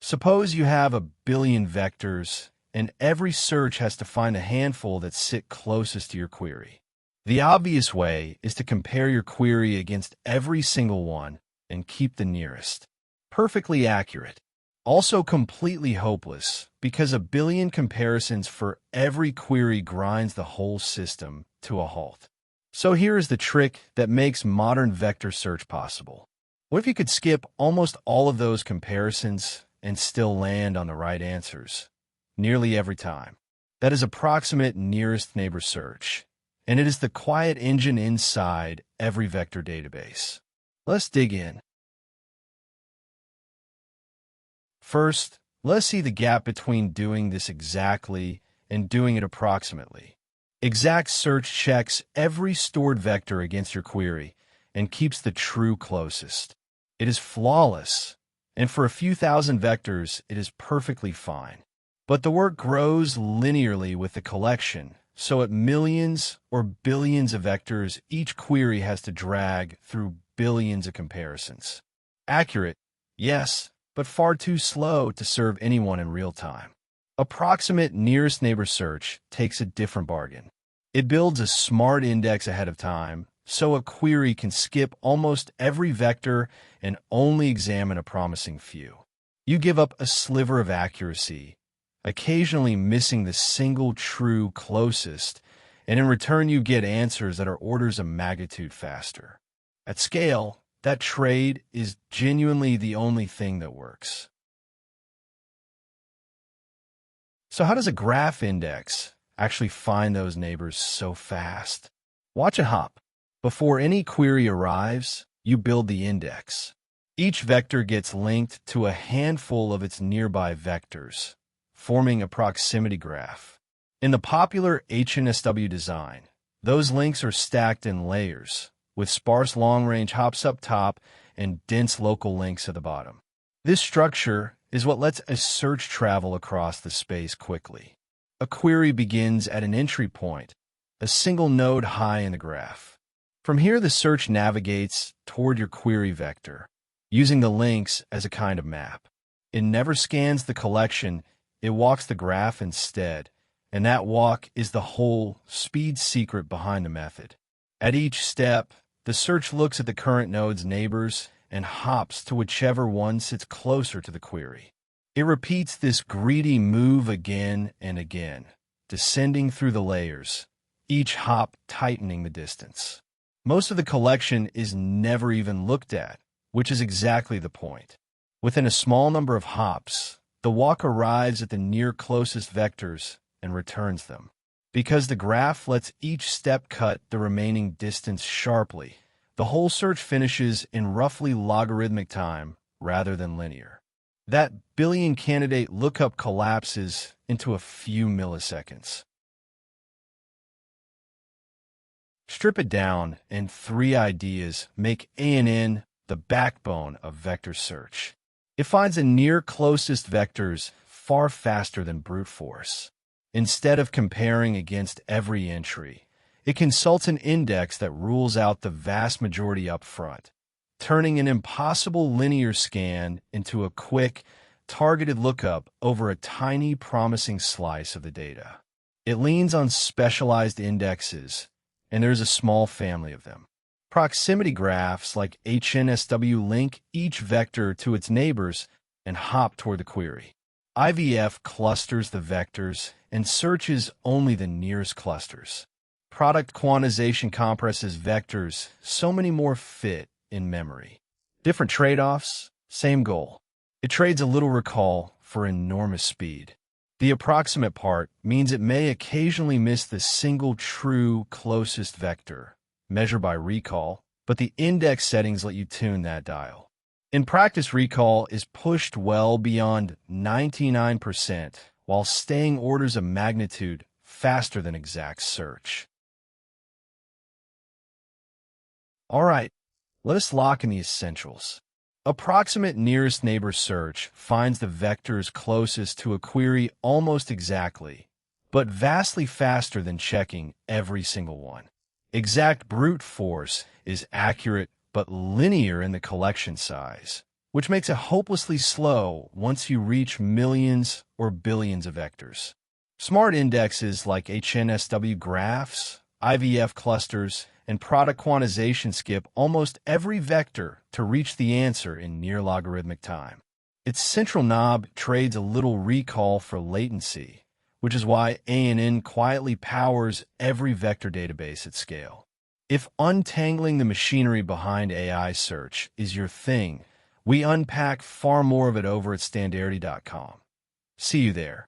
Suppose you have 1 billion vectors, and every search has to find a handful that sit closest to your query. The obvious way is to compare your query against every single one and keep the nearest. Perfectly accurate. Also completely hopeless, because 1 billion comparisons for every query grinds the whole system to a halt. So here is the trick that makes modern vector search possible. What if you could skip almost all of those comparisons and still land on the right answers nearly every time? That is approximate nearest neighbor search, and it is the quiet engine inside every vector database. Let's dig in. First, let's see the gap between doing this exactly and doing it approximately. Exact search checks every stored vector against your query and keeps the true closest. It is flawless, and for a few thousand vectors, it is perfectly fine. But the work grows linearly with the collection, so at millions or billions of vectors, each query has to drag through billions of comparisons. Accurate, yes, but far too slow to serve anyone in real time. Approximate nearest neighbor search takes a different bargain. It builds a smart index ahead of time, so a query can skip almost every vector and only examine a promising few. You give up a sliver of accuracy, occasionally missing the single true closest, and in return you get answers that are orders of magnitude faster. At scale, that trade is genuinely the only thing that works. So how does a graph index actually find those neighbors so fast? Watch it hop. Before any query arrives, you build the index. Each vector gets linked to a handful of its nearby vectors, forming a proximity graph. In the popular HNSW design, those links are stacked in layers, with sparse long-range hops up top and dense local links at the bottom. This structure is what lets a search travel across the space quickly. A query begins at an entry point, a single node high in the graph. From here, the search navigates toward your query vector, using the links as a kind of map. It never scans the collection, it walks the graph instead, and that walk is the whole speed secret behind the method. At each step, the search looks at the current node's neighbors and hops to whichever one sits closer to the query. It repeats this greedy move again and again, descending through the layers, each hop tightening the distance. Most of the collection is never even looked at, which is exactly the point. Within a small number of hops, the walk arrives at the near closest vectors and returns them. Because the graph lets each step cut the remaining distance sharply, the whole search finishes in roughly logarithmic time rather than linear. That billion candidate lookup collapses into a few milliseconds. Strip it down, and 3 ideas make ANN the backbone of vector search. It finds the near closest vectors far faster than brute force. Instead of comparing against every entry, it consults an index that rules out the vast majority up front, turning an impossible linear scan into a quick, targeted lookup over a tiny, promising slice of the data. It leans on specialized indexes, and there's a small family of them. Proximity graphs like HNSW link each vector to its neighbors and hop toward the query. IVF clusters the vectors and searches only the nearest clusters. Product quantization compresses vectors so many more fit in memory. Different trade-offs, same goal. It trades a little recall for enormous speed. The approximate part means it may occasionally miss the single true closest vector, measured by recall, but the index settings let you tune that dial. In practice, recall is pushed well beyond 99% while staying orders of magnitude faster than exact search. All right, let us lock in the essentials. Approximate nearest neighbor search finds the vectors closest to a query almost exactly, but vastly faster than checking every single one. Exact brute force is accurate but linear in the collection size, which makes it hopelessly slow once you reach millions or billions of vectors. Smart indexes like HNSW graphs, IVF clusters, and product quantization skip almost every vector to reach the answer in near logarithmic time. Its central knob trades a little recall for latency, which is why ANN quietly powers every vector database at scale. If untangling the machinery behind AI search is your thing, we unpack far more of it over at standarity.com. See you there.